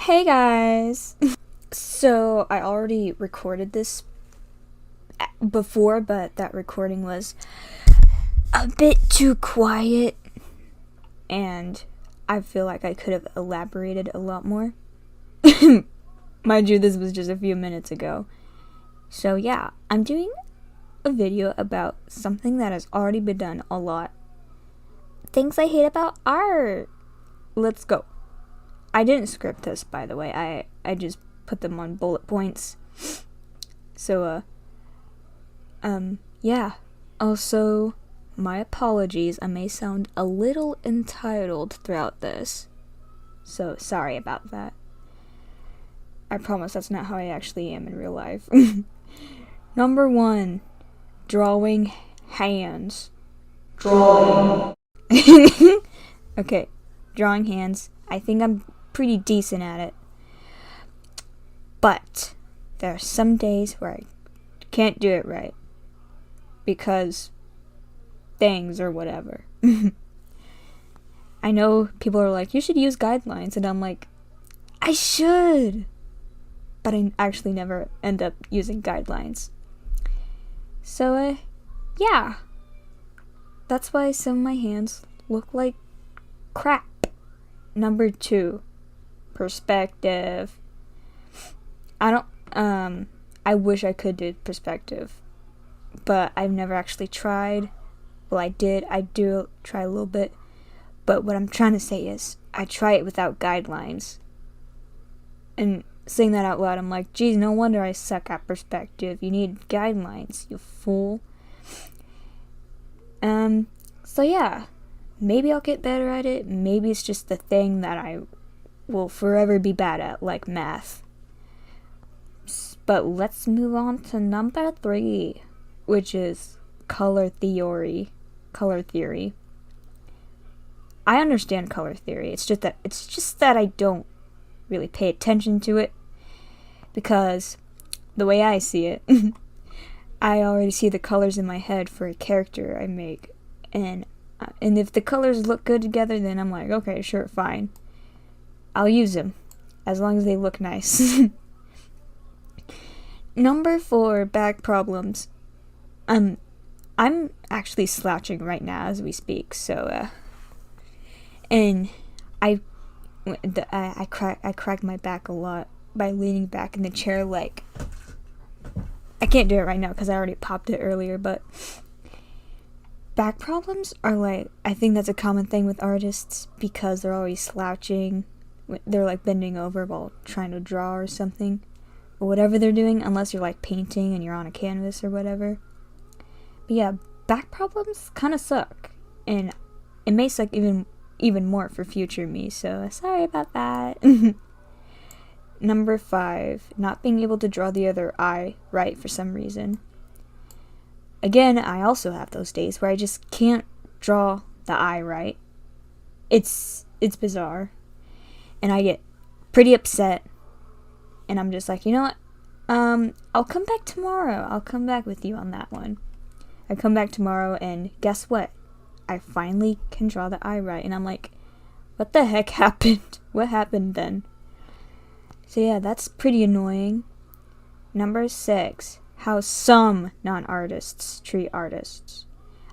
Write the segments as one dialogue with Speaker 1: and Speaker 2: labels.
Speaker 1: Hey guys! So, I already recorded this before, but that recording was a bit too quiet, and I feel like I could have elaborated a lot more. Mind you, this was just a few minutes ago. So, yeah, I'm doing a video about something that has already been done a lot. Things I hate about art. Let's go. I didn't script this, by the way. I just put them on bullet points. So, yeah. Also, my apologies. I may sound a little entitled throughout this. So, sorry about that. I promise that's not how I actually am in real life. Number 1, drawing hands. Drawing. Okay, drawing hands. I think I'm pretty decent at it. But there are some days where I can't do it right. Because things or whatever. I know people are like, you should use guidelines, and I'm like, I should, but I actually never end up using guidelines. So, yeah, that's why some of my hands look like crap. Number 2, perspective. I wish I could do perspective, but I've never actually tried. Well, I do try a little bit, but what I'm trying to say is I try it without guidelines. And saying that out loud, I'm like, geez, no wonder I suck at perspective. You need guidelines, you fool. So yeah, maybe I'll get better at it. Maybe it's just the thing that I will forever be bad at, like math. But let's move on to number 3, which is color theory. Color theory. I understand color theory. It's just that I don't really pay attention to it, because the way I see it, I already see the colors in my head for a character I make, and if the colors look good together, then I'm like, okay, sure, fine, I'll use them as long as they look nice. Number 4, back problems. I'm actually slouching right now as we speak, so and I crack my back a lot by leaning back in the chair. Like, I can't do it right now because I already popped it earlier, but back problems are like, I think that's a common thing with artists because they're always slouching. They're like bending over while trying to draw or something, or whatever they're doing, unless you're like painting and you're on a canvas or whatever. But yeah, back problems kind of suck, and it may suck even more for future me, so sorry about that. Number 5, not being able to draw the other eye right for some reason. Again, I also have those days where I just can't draw the eye right. It's bizarre, and I get pretty upset, and I'm just like, you know what? I'll come back tomorrow. I'll come back with you on that one. I come back tomorrow, and guess what? I finally can draw the eye right, and I'm like, what the heck happened? What happened then? So yeah, that's pretty annoying. Number 6, how some non-artists treat artists.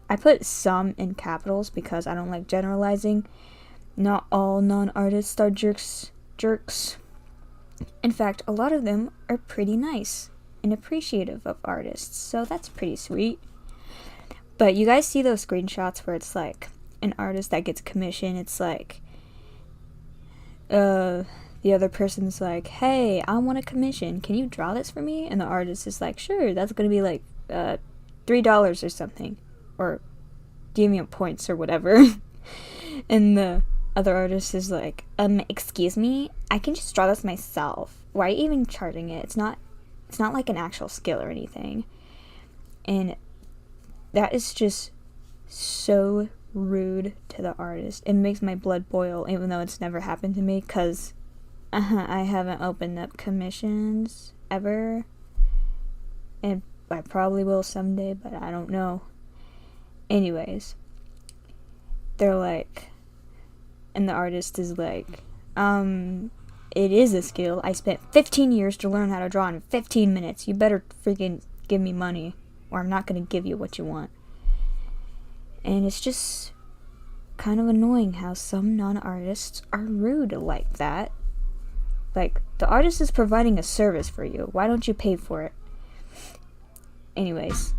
Speaker 1: I put some in capitals because I don't like generalizing. Not all non-artists are jerks. In fact, a lot of them are pretty nice and appreciative of artists, so that's pretty sweet. But you guys see those screenshots where it's like an artist that gets commission, it's like the other person's like, hey, I want a commission, can you draw this for me? And the artist is like, sure, that's gonna be like $3 or something, or give me points or whatever. And the other artist is like, excuse me, I can just draw this myself, why are you even charging it? It's not like an actual skill or anything. And that is just so rude to the artist. It makes my blood boil, even though it's never happened to me, because I haven't opened up commissions ever, and I probably will someday, but I don't know. Anyways, they're like, and the artist is like, it is a skill. I spent 15 years to learn how to draw in 15 minutes. You better freaking give me money, or I'm not going to give you what you want. And it's just kind of annoying how some non-artists are rude like that. Like, the artist is providing a service for you. Why don't you pay for it? Anyways.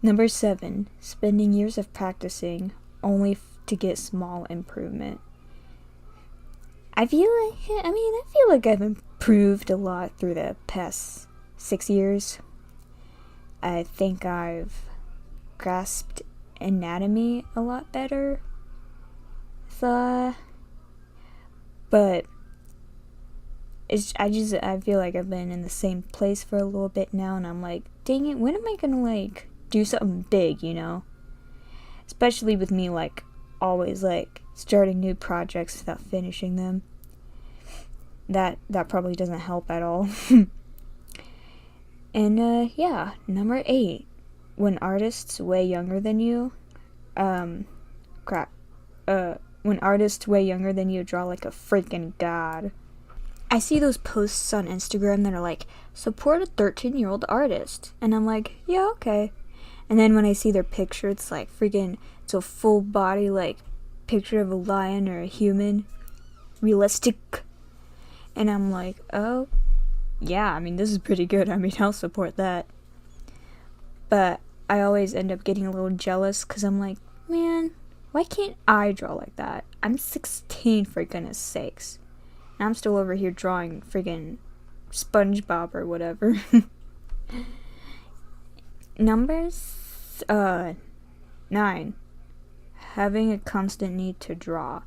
Speaker 1: Number 7. Spending years of practicing only to get small improvement. I feel like I've improved a lot through the past 6 years. I think I've grasped anatomy a lot better. But I feel like I've been in the same place for a little bit now, and I'm like, dang it, when am I gonna like do something big, you know? Especially with me like always like starting new projects without finishing them. That probably doesn't help at all. And yeah, number 8. When artists way younger than you when artists way younger than you draw like a freaking god. I see those posts on Instagram that are like, support a 13-year-old artist. And I'm like, yeah, okay. And then when I see their picture, it's like freaking, it's a full body, like, picture of a lion or a human. Realistic. And I'm like, oh, yeah, I mean, this is pretty good. I mean, I'll support that. But I always end up getting a little jealous because I'm like, man, why can't I draw like that? I'm 16, for goodness sakes. And I'm still over here drawing friggin' SpongeBob or whatever. Numbers 9. Having a constant need to draw.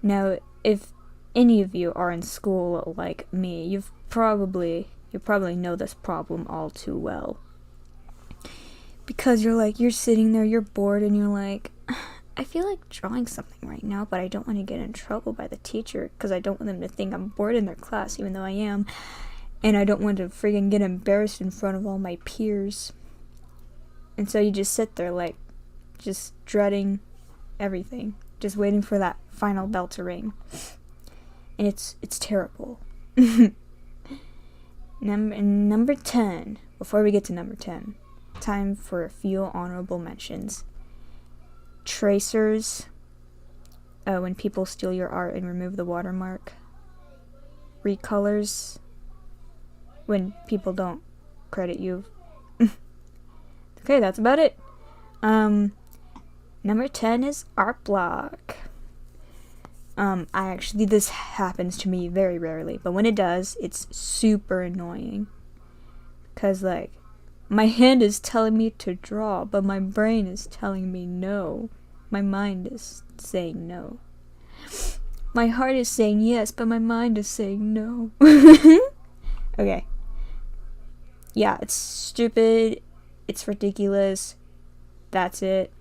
Speaker 1: Now, if any of you are in school like me, you probably know this problem all too well. Because you're sitting there, you're bored, and you're like, I feel like drawing something right now, but I don't want to get in trouble by the teacher because I don't want them to think I'm bored in their class, even though I am. And I don't want to friggin' get embarrassed in front of all my peers. And so you just sit there, like, just dreading everything. Just waiting for that final bell to ring. And it's terrible. Number 10. Before we get to number 10, time for a few honorable mentions. Tracers. When people steal your art and remove the watermark. Recolors. When people don't credit you. Okay, that's about it. Number 10 is art block. This happens to me very rarely, but when it does, it's super annoying. 'Cause, like, my hand is telling me to draw, but my brain is telling me no. My mind is saying no. My heart is saying yes, but my mind is saying no. Okay. Yeah, it's stupid. It's ridiculous. That's it.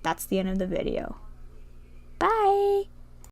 Speaker 1: That's the end of the video.